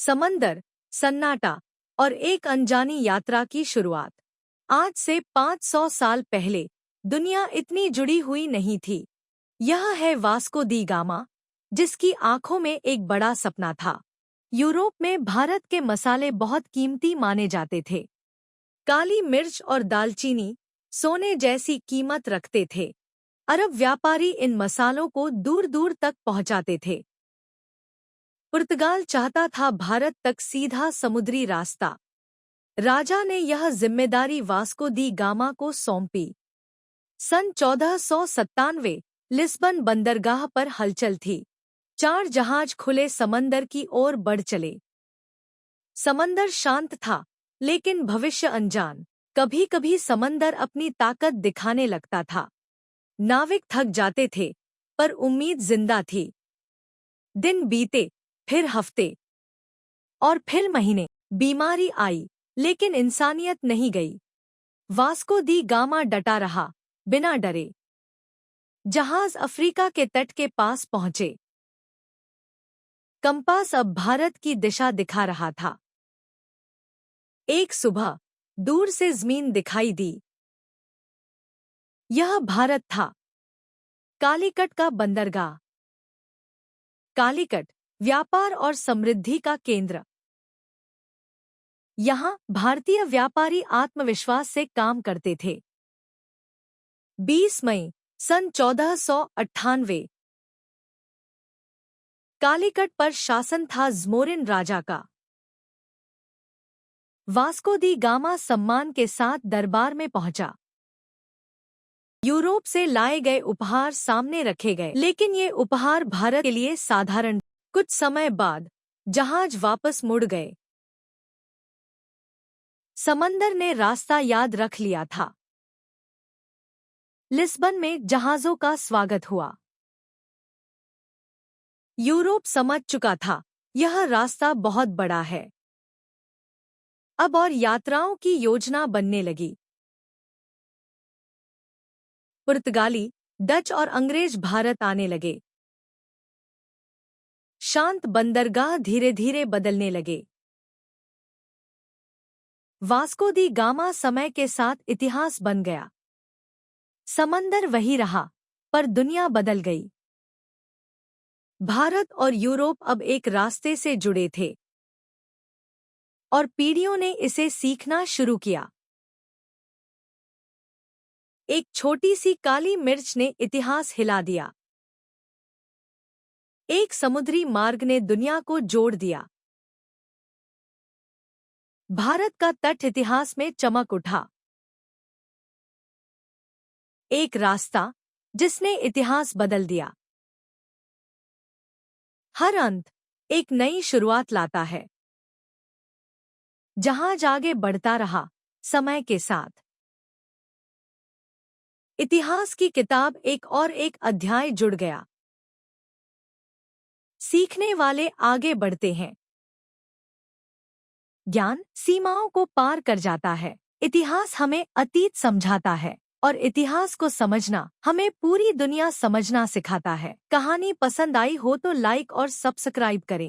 समंदर, सन्नाटा और एक अनजानी यात्रा की शुरुआत। आज से 500 साल पहले दुनिया इतनी जुड़ी हुई नहीं थी। यह है वास्को दी गामा, जिसकी आंखों में एक बड़ा सपना था। यूरोप में भारत के मसाले बहुत कीमती माने जाते थे। काली मिर्च और दालचीनी सोने जैसी कीमत रखते थे। अरब व्यापारी इन मसालों को दूर दूर तक पहुंचाते थे। पुर्तगाल चाहता था भारत तक सीधा समुद्री रास्ता। राजा ने यह जिम्मेदारी वास्को दी गामा को सौंपी। सन 1497 लिस्बन बंदरगाह पर हलचल थी। 4 जहाज खुले समंदर की ओर बढ़ चले। समंदर शांत था, लेकिन भविष्य अनजान। कभी-कभी समंदर अपनी ताकत दिखाने लगता था। नाविक थक जाते थे, पर उम्मीद जिंदा थी। दिन बीते, फिर हफ्ते और फिर महीने। बीमारी आई, लेकिन इंसानियत नहीं गई। वास्को दी गामा डटा रहा, बिना डरे। जहाज अफ्रीका के तट के पास पहुंचे। कंपास अब भारत की दिशा दिखा रहा था। एक सुबह दूर से ज़मीन दिखाई दी। यह भारत था। कालीकट का बंदरगाह। कालीकट व्यापार और समृद्धि का केंद्र। यहाँ भारतीय व्यापारी आत्मविश्वास से काम करते थे। 20 मई सन 1498 कालीकट पर शासन था ज़मोरिन राजा का। वास्को दी गामा सम्मान के साथ दरबार में पहुंचा। यूरोप से लाए गए उपहार सामने रखे गए, लेकिन ये उपहार भारत के लिए साधारण। कुछ समय बाद जहाज वापस मुड़ गए। समंदर ने रास्ता याद रख लिया था। लिस्बन में जहाज़ों का स्वागत हुआ। यूरोप समझ चुका था, यह रास्ता बहुत बड़ा है। अब और यात्राओं की योजना बनने लगी। पुर्तगाली, डच और अंग्रेज भारत आने लगे। शांत बंदरगाह धीरे धीरे बदलने लगे। वास्को दी गामा समय के साथ इतिहास बन गया। समंदर वही रहा, पर दुनिया बदल गई। भारत और यूरोप अब एक रास्ते से जुड़े थे, और पीढ़ियों ने इसे सीखना शुरू किया। एक छोटी सी काली मिर्च ने इतिहास हिला दिया। एक समुद्री मार्ग ने दुनिया को जोड़ दिया। भारत का तट इतिहास में चमक उठा। एक रास्ता जिसने इतिहास बदल दिया। हर अंत एक नई शुरुआत लाता है। जहाज आगे बढ़ता रहा, समय के साथ। इतिहास की किताब एक अध्याय जुड़ गया। सीखने वाले आगे बढ़ते हैं। ज्ञान सीमाओं को पार कर जाता है। इतिहास हमें अतीत समझाता है, और इतिहास को समझना हमें पूरी दुनिया समझना सिखाता है। कहानी पसंद आई हो तो लाइक और सब्सक्राइब करें।